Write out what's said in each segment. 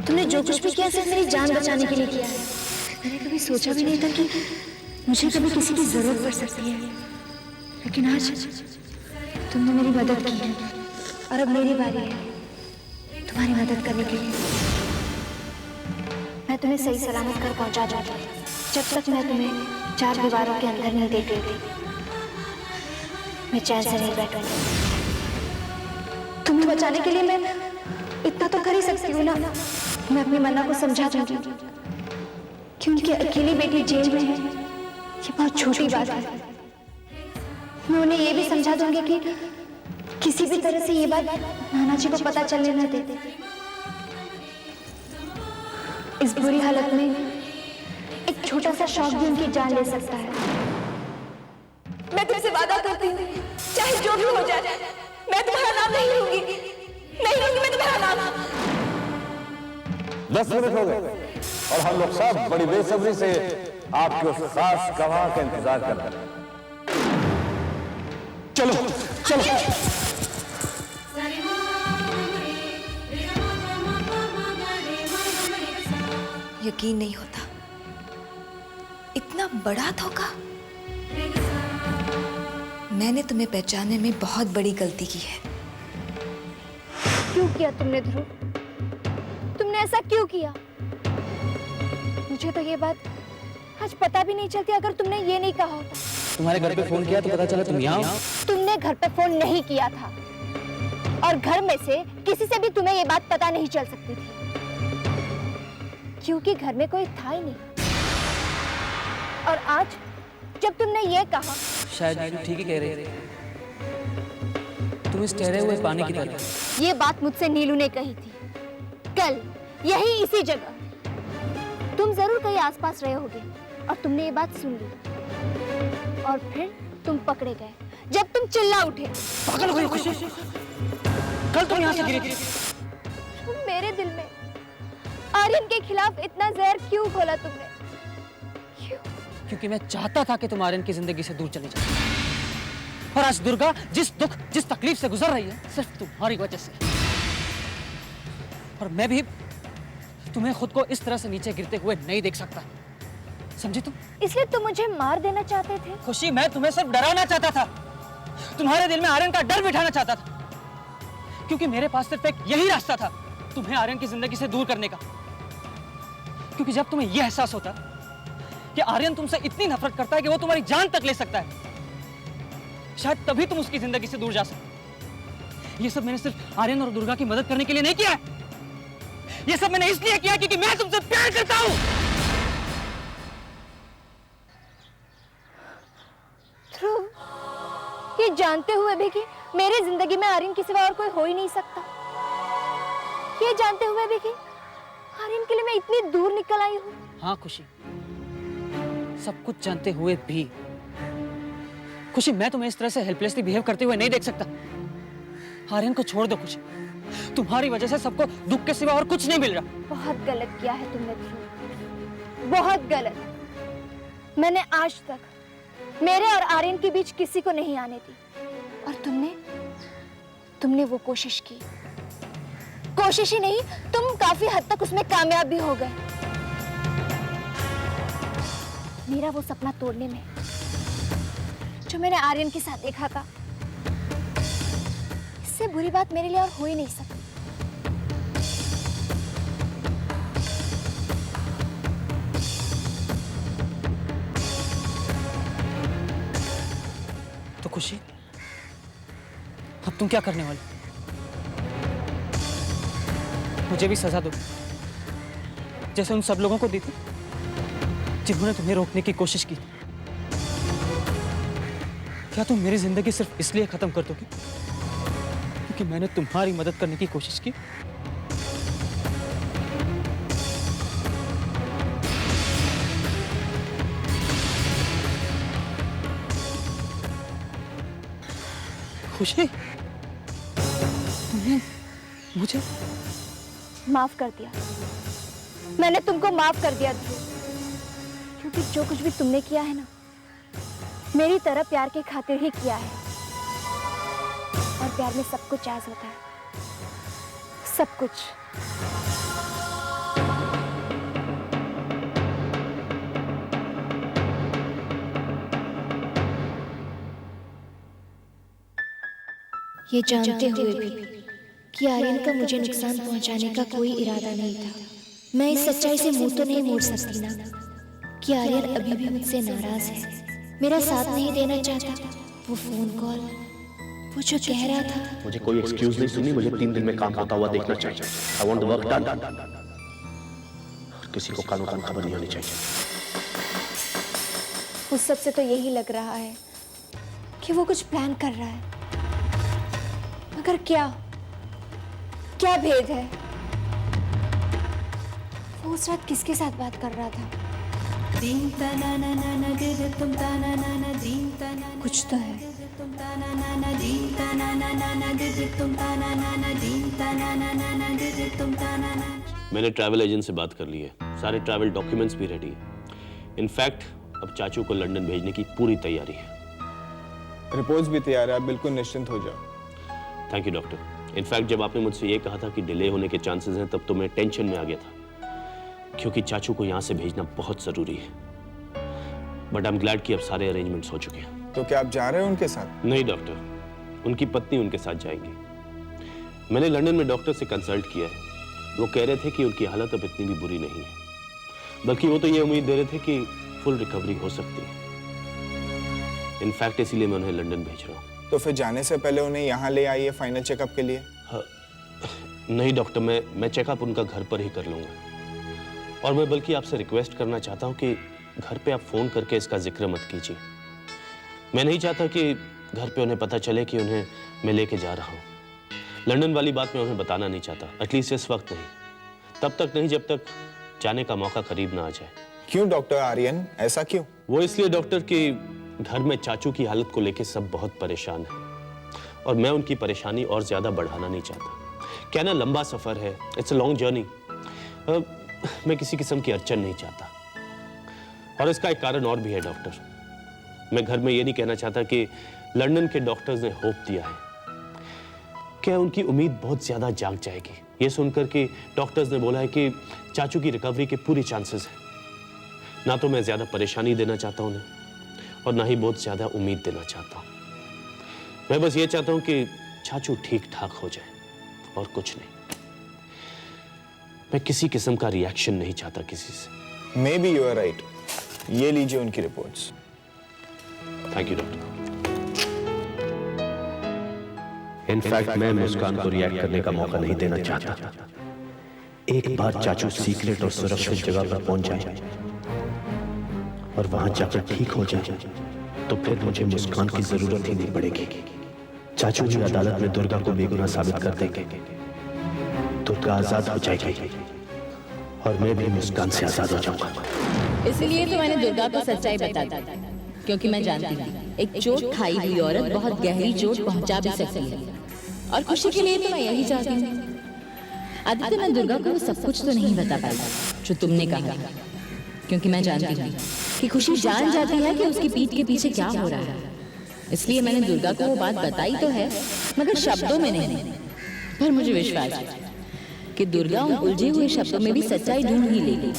तुमने जो कुछ भी किया सिर्फ मेरी जान बचाने के लिए किया है। मैंने कभी सोचा भी नहीं था कि मुझे कभी किसी की जरूरत पड़ सकती है, लेकिन आज तुमने मेरी मदद की है और अब मेरी बारी है तुम्हारी मदद करने के लिए। मैं तुम्हें सही सलामत कर पहुंचा दूंगी जब तक मैं तुम्हें चार दीवारों के अंदर नहीं देख लेती। मैं चैन से नहीं बैठूंगी। तुम्हें बचाने के लिए मैं इतना तो कर ही सकती हूँ ना। मैं अपनी मन्ना को समझा दूंगी कि उनकी अकेली बेटी जेल में है, ये बहुत छोटी बात है। मैं उन्हें ये भी समझा दूंगी कि किसी भी तरह से ये बात नाना जी को पता चलने न देते। इस बुरी हालत में एक छोटा सा शौक भी उनकी जान ले सकता है। मैं तुमसे वादा करती हूँ, चाहे जो भी हो जाए, मैं तुम्हारा नाम नहीं लूंगी, नहीं लूंगी मैं तुम्हारा नाम। 10 मिनट हो गए और हम लोग सब बड़ी बेसब्री से आपके उस खास गवाह का इंतजार कर रहे हैं। चलो चलो। यकीन नहीं होता, इतना बड़ा धोखा। मैंने तुम्हें पहचानने में बहुत बड़ी गलती की है। क्यों किया तुमने ध्रुव? तुमने ऐसा क्यों किया? मुझे तो ये बात आज पता भी नहीं चलती अगर तुमने ये नहीं कहा होता। तुम्हारे घर पे फोन किया तो पता चला तुम यहाँ हो। तुमने घर पे फोन नहीं किया था और घर में से किसी से भी तुम्हें ये बात पता नहीं चल सकती थी, क्योंकि घर में कोई था ही नहीं। और आज जब तुमने ये कहा, शायद नीलू ठीक ही कह रही थी, तुम इस ठहरे हुए पानी की तरह। ये बात मुझसे नीलू ने कही थी कल, यही इसी जगह। तुम जरूर कहीं आसपास रहे होगे और तुमने ये बात सुन ली और फिर तुम पकड़े गए जब तुम चिल्ला उठे। पागल हो गई खुशी? कल तुम यहाँ से गिरी थी। मेरे दिल में आर्यन के खिलाफ इतना जहर क्यों घोला तुमने? क्यों? क्योंकि मैं चाहता था कि तुम आर्यन की जिंदगी से दूर चली जाओ। और आज दुर्गा जिस दुख जिस तकलीफ से गुजर रही है सिर्फ तुम्हारी वजह से। और मैं भी तुम्हें खुद को इस तरह से नीचे गिरते हुए नहीं देख सकता, समझी तुम? इसलिए तुम मुझे मार देना चाहते थे? खुशी, मैं तुम्हें सिर्फ डराना चाहता था, तुम्हारे दिल में आर्यन का डर बिठाना चाहता था, क्योंकि मेरे पास सिर्फ एक यही रास्ता था तुम्हें आर्यन की जिंदगी से दूर करने का। क्योंकि जब तुम्हें यह एहसास होता कि आर्यन तुमसे इतनी नफरत करता है कि वो तुम्हारी जान तक ले सकता है, शायद तभी तुम उसकी जिंदगी से दूर जा सकते। ये सब मैंने सिर्फ आर्यन और दुर्गा की मदद करने के लिए नहीं किया है। ये सब मैंने इसलिए किया क्योंकि मैं तुमसे प्यार करता हूं। ध्रुव, ये जानते हुए भी कि मेरी जिंदगी में आर्यन के सिवा और कोई हो ही नहीं सकता, ये जानते हुए भी कि आर्यन के लिए मैं इतनी दूर निकल आई हूँ। हाँ खुशी, सब कुछ जानते हुए भी खुशी, मैं तुम्हें इस तरह से हेल्पलेसली बिहेव करते हुए नहीं देख सकता। आर्यन को छोड़ दो खुशी, तुम्हारी वजह से सबको दुख के सिवा और कुछ नहीं मिल रहा। बहुत गलत किया है तुमने ध्रुव, बहुत गलत। मैंने आज तक मेरे और आर्यन के बीच किसी को नहीं आने दी और तुमने वो कोशिश की। कोशिश ही नहीं, तुम काफी हद तक उसमें कामयाब भी हो गए। मेरा वो सपना तोड़ने में जो मैंने आर्यन के साथ देखा था, इससे बुरी बात मेरे लिए और हो ही नहीं सकती। तो खुशी, अब तुम क्या करने वाले? मुझे भी सजा दो जैसे उन सब लोगों को दी थी जिन्होंने तुम्हें रोकने की कोशिश की। क्या तुम मेरी जिंदगी सिर्फ इसलिए खत्म कर दोगे क्योंकि मैंने तुम्हारी मदद करने की कोशिश की? खुशी, तुमने मुझे माफ कर दिया। मैंने तुमको माफ कर दिया ध्रुव, क्योंकि जो कुछ भी तुमने किया है ना, मेरी तरह प्यार के खातिर ही किया है। और प्यार में सब कुछ जायज होता है, सब कुछ। ये जानते हुए भी कि आर्यन का मुझे नुकसान पहुंचाने का कोई इरादा नहीं था, मैं इस सच्चाई से मुंह तो नहीं मोड़ सकती ना कि आर्यन अभी भी मुझसे नाराज है, मेरा साथ नहीं देना चाहता। वो फोन कॉल, वो जो कह रहा था। मुझे कोई एक्सक्यूज नहीं सुननी, मुझे 3 दिन में काम होता हुआ देखना चाहिए। I want the work done. और किसी को कानों कान खबर नहीं होनी चाहिए। उस सब से तो यही लग रहा है कि वो कुछ प्लान कर रहा है, मगर क्या क्या भेद है? वो उस रात किसके साथ बात कर रहा था? कुछ तो है। मैंने ट्रैवल एजेंट से बात कर ली है, सारे ट्रैवल डॉक्यूमेंट्स भी रेडी है। इनफैक्ट अब चाचू को लंदन भेजने की पूरी तैयारी है। रिपोर्ट्स भी तैयार है, आप बिल्कुल निश्चिंत हो जाओ। Thank you doctor. इनफैक्ट जब आपने मुझसे ये कहा था कि डिले होने के चांसेस हैं, तब तो मैं टेंशन में आ गया था, क्योंकि चाचू को यहाँ से भेजना बहुत जरूरी है। बट आई एम ग्लैड कि अब सारे अरेंजमेंट्स हो चुके हैं। तो क्या आप जा रहे हो उनके साथ? नहीं डॉक्टर, उनकी पत्नी उनके साथ जाएंगी। मैंने लंदन में डॉक्टर से कंसल्ट किया है, वो कह रहे थे कि उनकी हालत अब इतनी भी बुरी नहीं है, बल्कि वो तो ये उम्मीद दे रहे थे कि फुल रिकवरी हो सकती है। इनफैक्ट इसीलिए मैं उन्हें लंदन भेज रहा हूँ। तो फिर जाने से पहले उन्हें यहाँ ले आइए फाइनल चेकअप के लिए। नहीं डॉक्टर, मैं चेकअप उनका घर पर ही कर लूँगा। और मैं बल्कि आपसे रिक्वेस्ट करना चाहता हूँ कि घर पे आप फ़ोन करके इसका जिक्र मत कीजिए। मैं नहीं चाहता कि घर पे उन्हें पता चले कि उन्हें मैं लेके जा रहा हूँ। लंदन वाली बात मैं उन्हें बताना नहीं चाहता, एटलीस्ट इस वक्त नहीं, तब तक नहीं जब तक जाने का मौका करीब ना आ जाए। क्यों डॉक्टर आर्यन, ऐसा क्यों? वो इसलिए डॉक्टर कि घर में चाचू की हालत को लेके सब बहुत परेशान हैं, और मैं उनकी परेशानी और ज्यादा बढ़ाना नहीं चाहता। क्या ना, लंबा सफर है, इट्स अ लॉन्ग जर्नी। मैं किसी किस्म की अड़चन नहीं चाहता। और इसका एक कारण और भी है डॉक्टर, मैं घर में ये नहीं कहना चाहता कि लंदन के डॉक्टर्स ने होप दिया है, क्या उनकी उम्मीद बहुत ज्यादा जाग जाएगी ये सुनकर कि डॉक्टर्स ने बोला है कि चाचू की रिकवरी के पूरे चांसेस हैं। ना तो मैं ज्यादा परेशानी देना चाहता हूं उन्हें, और ना ही बहुत ज्यादा उम्मीद देना चाहता हूं। मैं बस ये चाहता हूं कि चाचू ठीक ठाक हो जाए, और कुछ नहीं। मैं किसी किस्म का रिएक्शन नहीं चाहता किसी से। Maybe you are right. ये लीजिए उनकी reports. Thank you doctor. In fact मैं मुस्कान को रिएक्ट करने का मौका नहीं देना चाहता। एक बार चाचू सीक्रेट और सुरक्षित जगह पर पहुंच जाए और वहां जाकर ठीक हो जाए, तो फिर मुझे मुस्कान की जरूरत ही नहीं पड़ेगी। चाचू भी अदालत में दुर्गा को बेगुनाह साबित कर देंगे, दुर्गा आजाद हो जाएगी और मैं भी मुस्कान से आजाद हो जाऊंगा। इसलिए तो मैंने दुर्गा को सच्चाई बता दी, क्योंकि मैं जानती हूँ एक चोट खाई हुई औरत बहुत गहरी चोट पहुंचा भी सकती है, और खुशी के लिए तो मैं यही चाहती हूँ। आदित्य, मैं दुर्गा को सब कुछ तो नहीं बता पाई जो तुमने कहा, क्योंकि मैं जानती हूँ कि खुशी जान जाती है कि उसकी पीठ के पीछे क्या हो रहा है। इसलिए मैंने दुर्गा को वो बात बताई तो है, मगर शब्दों में नहीं। पर मुझे विश्वास है कि दुर्गा उन उलझे हुए शब्दों में भी सच्चाई ढूंढ ही लेगी।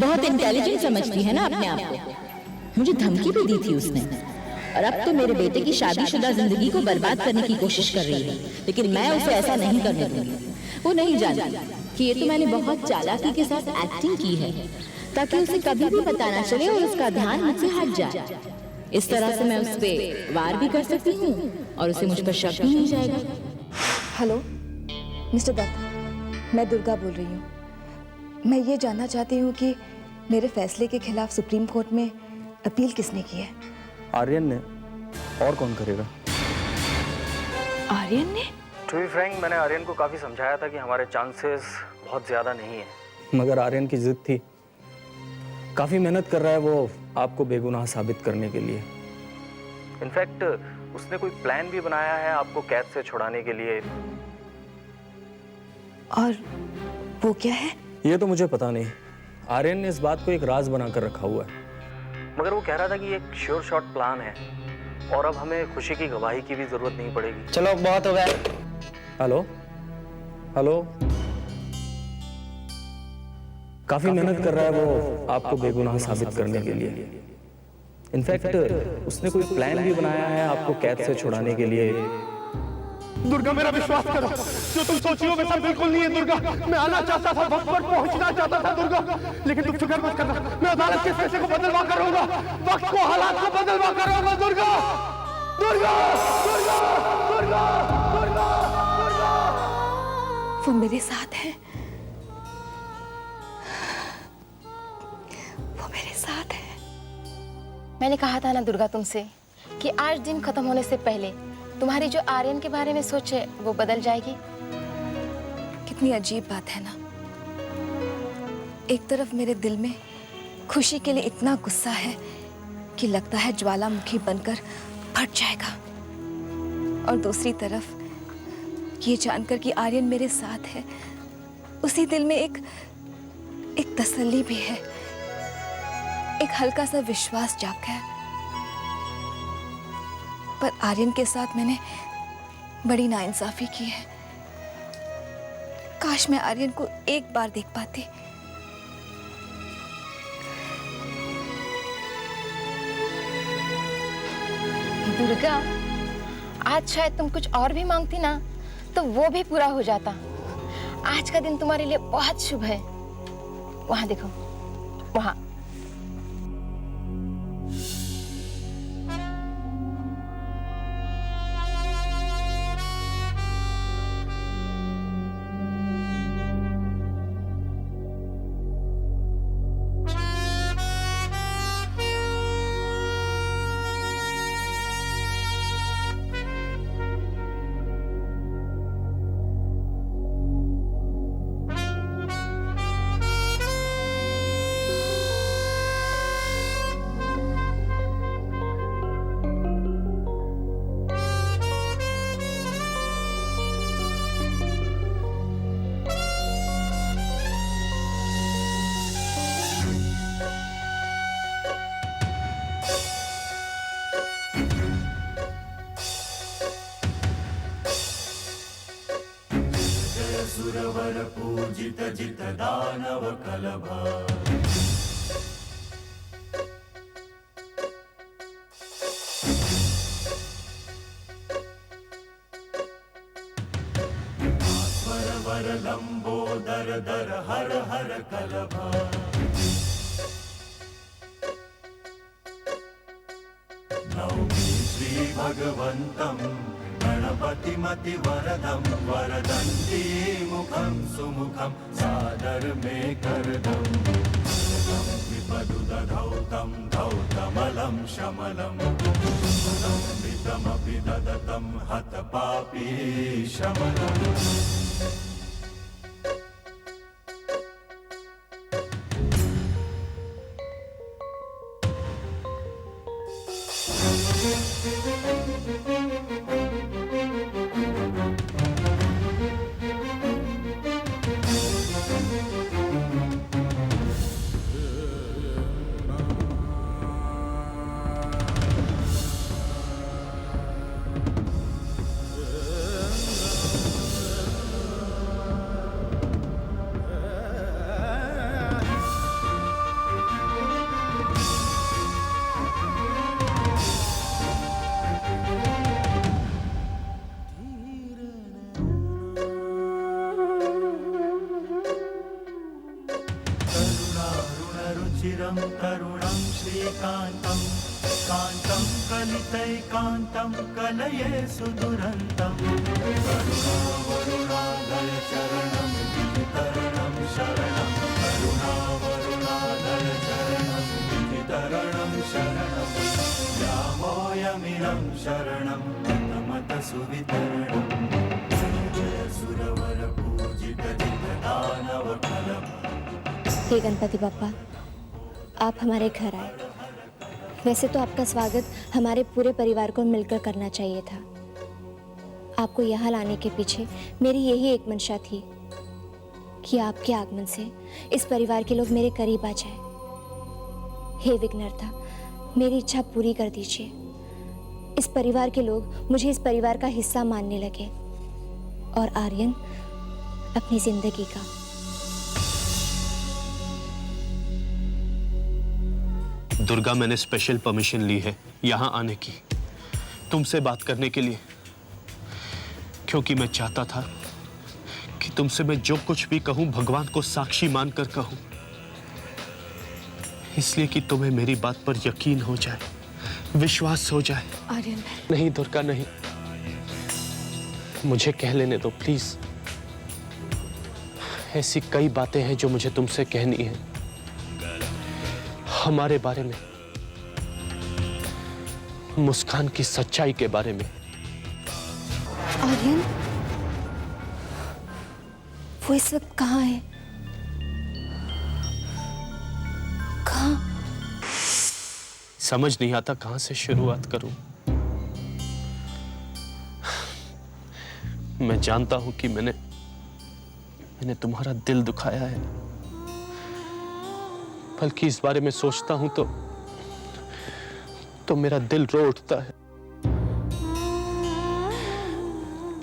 बहुत इंटेलिजेंट समझती है ना अपने आप को। मुझे धमकी भी दी थी उसने, और अब तो मेरे बेटे की शादीशुदा जिंदगी को बर्बाद करने की कोशिश कर रही है, लेकिन मैं उसे ऐसा नहीं करने दूंगी। वो नहीं जानती कि ये तो मैंने बहुत चालाकी के साथ एक्टिंग की है, ताकि उसे कभी भी पता ना चले और उसका ध्यान मुझसे हट जाए। इस तरह से मैं उस पर वार भी कर सकती हूँ और उसे मुझ पर शक भी नहीं जाएगा। हेलो मिस्टर दत्त, मैं दुर्गा बोल रही हूँ। मैं ये जानना चाहती हूँ कि मेरे फैसले के खिलाफ सुप्रीम कोर्ट में अपील किसने की है? आर्यन ने, और कौन करेगा? आर्यन ने? टू बी फ्रैंक, मैंने आर्यन को काफ़ी समझाया था कि हमारे चांसेस बहुत ज़्यादा नहीं है, मगर आर्यन की जिद थी। काफ़ी मेहनत कर रहा है वो आपको बेगुनाह साबित करने के लिए। इनफैक्ट उसने कोई प्लान भी बनाया है आपको कैद से छुड़ाने के लिए। और वो क्या है? ये तो मुझे पता नहीं। आर्यन ने इस बात को एक राज बनाकर रखा हुआ है, मगर वो कह रहा था कि ये एक श्योर शॉट प्लान है और अब हमें खुशी की गवाही की भी जरूरत नहीं पड़ेगी। चलो बहुत हो गया। हेलो हेलो, काफी मेहनत कर रहा है वो आपको बेगुनाह साबित करने के लिए। इनफैक्ट उसने कोई प्लान भी बनाया है आपको कैद से छुड़ाने के लिए। दुर्गा मेरा विश्वास करो, जो तुम सोची हो वैसा बिल्कुल नहीं है दुर्गा। मैं आना चाहता था, वक्त पर पहुंचना चाहता था दुर्गा, लेकिन तुम फिक्र मत करना, मैं अदालत के फैसले को बदलवा करूंगा, वक्त को, हालात को बदलवा करूंगा दुर्गा। दुर्गा दुर्गा दुर्गा दुर्गा दुर्गा। वो मेरे साथ है, वो मेरे साथ है। मैंने कहा था ना दुर्गा तुमसे कि आज दिन खत्म होने से पहले तुम्हारी जो आर्यन के बारे में सोच है वो बदल जाएगी। कितनी अजीब बात है ना, एक तरफ मेरे दिल में खुशी के लिए इतना गुस्सा है कि लगता है ज्वालामुखी बनकर फट जाएगा, और दूसरी तरफ ये जानकर कि आर्यन मेरे साथ है, उसी दिल में एक तसल्ली भी है, एक हल्का सा विश्वास जाग गया। पर आर्यन के साथ मैंने बड़ी नाइंसाफी की है। काश मैं आर्यन को एक बार देख पाती। दुर्गा, आज शायद तुम कुछ और भी मांगती ना तो वो भी पूरा हो जाता। आज का दिन तुम्हारे लिए बहुत शुभ है। वहां देखो, वहां। सुरवर पूजित जित दानव कलभा। स्वर वर लंबोदर दर हर हर कलभा। नौमि श्री भगवन्तं गणपतिमति वरदं वरदन्ती मुखं सुमुखं सादर मे करदं विपदुदधौ तं धौतमलं शमलं वितमपि ददतं हतपापी शमलम्। करुणं श्रीकान्तं कान्तं कलितैकान्तं कलये सुदुरन्तं करुणावरुणादय चरणं विजितरणं शरणं करुणावरुणादय चरणं विजितरणं शरणं व्यामोयमिनं शरणं तमत सुवितरणं जय सुरवर पूजित जित दानव कलभा। हे गणपति बप्पा, आप हमारे घर आए। वैसे तो आपका स्वागत हमारे पूरे परिवार को मिलकर करना चाहिए था। आपको यहाँ लाने के पीछे मेरी यही एक मंशा थी कि आपके आगमन से इस परिवार के लोग मेरे करीब आ जाए। हे विघ्नहर्ता, मेरी इच्छा पूरी कर दीजिए। इस परिवार के लोग मुझे इस परिवार का हिस्सा मानने लगे और आर्यन अपनी जिंदगी का। दुर्गा, मैंने स्पेशल परमिशन ली है यहाँ आने की, तुमसे बात करने के लिए, क्योंकि मैं चाहता था कि तुमसे मैं जो कुछ भी कहूं भगवान को साक्षी मानकर कहूं, इसलिए कि तुम्हें मेरी बात पर यकीन हो जाए, विश्वास हो जाए। आर्यन, नहीं दुर्गा, नहीं, मुझे कह लेने दो प्लीज। ऐसी कई बातें हैं जो मुझे तुमसे कहनी है, हमारे बारे में, मुस्कान की सच्चाई के बारे में। आर्यन, वो इस वक्त कहाँ है? कहाँ? समझ नहीं आता कहां से शुरुआत करूं। मैं जानता हूं कि मैंने तुम्हारा दिल दुखाया है, बल्कि इस बारे में सोचता हूं तो मेरा दिल रो उठता है।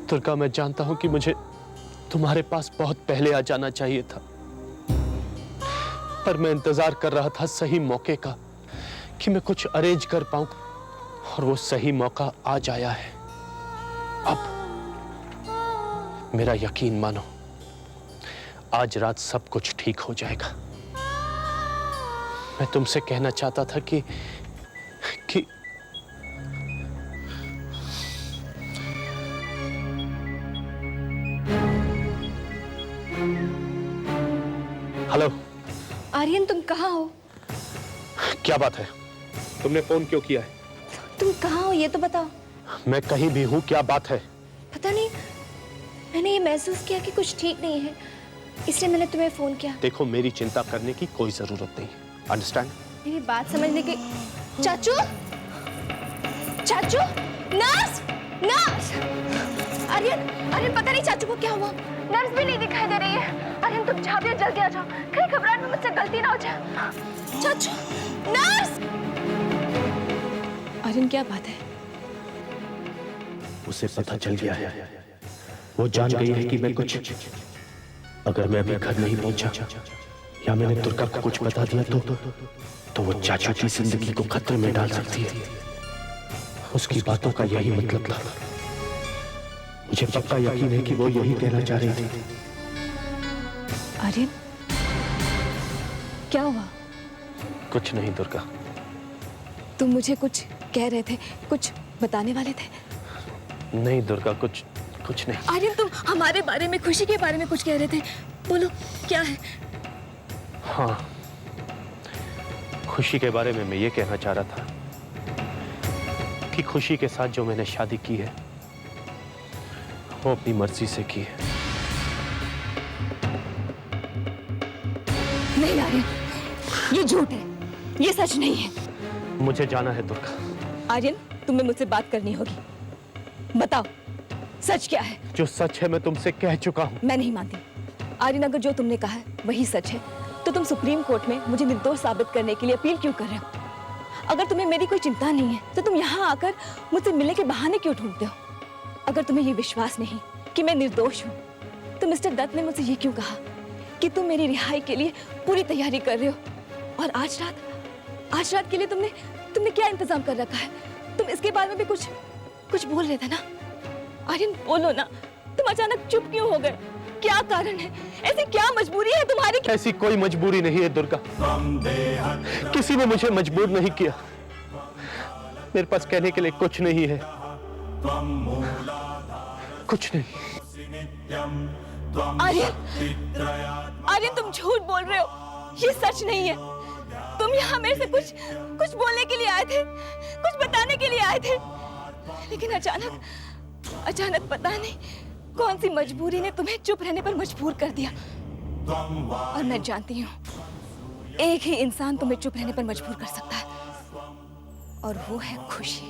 दुर्गा, मैं जानता हूं कि मुझे तुम्हारे पास बहुत पहले आ जाना चाहिए था, पर मैं इंतजार कर रहा था सही मौके का कि मैं कुछ अरेंज कर पाऊं, और वो सही मौका आज आया है। अब मेरा यकीन मानो, आज रात सब कुछ ठीक हो जाएगा। मैं तुमसे कहना चाहता था कि हेलो आर्यन, तुम कहाँ हो? क्या बात है? तुमने फोन क्यों किया है? तुम कहाँ हो ये तो बताओ। मैं कहीं भी हूँ, क्या बात है? पता नहीं, मैंने ये महसूस किया कि कुछ ठीक नहीं है, इसलिए मैंने तुम्हें फोन किया। देखो, मेरी चिंता करने की कोई जरूरत नहीं, अंडरस्टैंड? मेरी बात समझने की। चाचू, चाचू, नर्स, नर्स! आर्यन, आर्यन, पता नहीं चाचू को क्या हुआ, नर्स भी नहीं दिखाई दे रही है। आर्यन, तुम जहाँ भी हो जल्दी आ जाओ, कहीं घबराहट में मुझसे गलती ना हो जाए। चाचू, नर्स! आर्यन, क्या बात है? उसे पता चल गया है, वो जान गई है कि मैं कुछ, अगर मैं अभी घर नहीं पहुंचा या मैंने दुर्गा को कुछ बता दिया तो वो चाचू की जिंदगी को खतरे में डाल सकती है। उसकी बातों का यही मतलब था। मुझे पक्का यकीन है कि वो यही कहना चाह रही थी। आर्यन, क्या हुआ? कुछ नहीं दुर्गा। तुम मुझे कुछ कह रहे थे, कुछ बताने वाले थे? नहीं दुर्गा, कुछ नहीं। आर्यन, तुम हमारे बारे में, खुशी के बारे में कुछ कह रहे थे, बोलो क्या है? हाँ, खुशी के बारे में मैं ये कहना चाह रहा था कि खुशी के साथ जो मैंने शादी की है वो अपनी मर्जी से की है। नहीं आर्यन, ये झूठ है, ये सच नहीं है। मुझे जाना है दुर्गा। आर्यन, तुम्हें मुझसे बात करनी होगी, बताओ सच क्या है? जो सच है मैं तुमसे कह चुका हूँ। मैं नहीं मानती। आर्यन, अगर जो तुमने कहा है वही सच है तो तुम सुप्रीम कोर्ट में मुझे निर्दोष साबित करने के लिए अपील क्यों कर रहे हो? अगर तुम्हें मेरी कोई चिंता नहीं है तो तुम यहाँ आकर मुझसे मिलने के बहाने क्यों ढूंढते हो? अगर तुम्हें ये विश्वास नहीं कि मैं निर्दोष हूँ तो मिस्टर दत्त ने मुझसे ये क्यों कहा कि तुम मेरी रिहाई के लिए पूरी तैयारी कर रहे हो? और आज रात के लिए तुमने क्या इंतजाम कर रखा है? तुम इसके बारे में भी कुछ बोल रहे थे ना? आर्यन, बोलो ना, तुम अचानक चुप क्यों हो गए? क्या कारण है? ऐसी क्या मजबूरी है तुम्हारी? ऐसी कोई मजबूरी नहीं है दुर्गा, किसी ने मुझे मजबूर नहीं किया। मेरे पास कहने के लिए कुछ नहीं है, कुछ नहीं। आर्यन, तुम झूठ बोल रहे हो, ये सच नहीं है। तुम यहाँ मेरे से कुछ बोलने के लिए आए थे, कुछ बताने के लिए आए थे, लेकिन अचानक पता नहीं कौन सी मजबूरी ने तुम्हें चुप रहने पर मजबूर कर दिया। और मैं जानती हूँ, एक ही इंसान तुम्हें चुप रहने पर मजबूर कर सकता है, और वो है खुशी।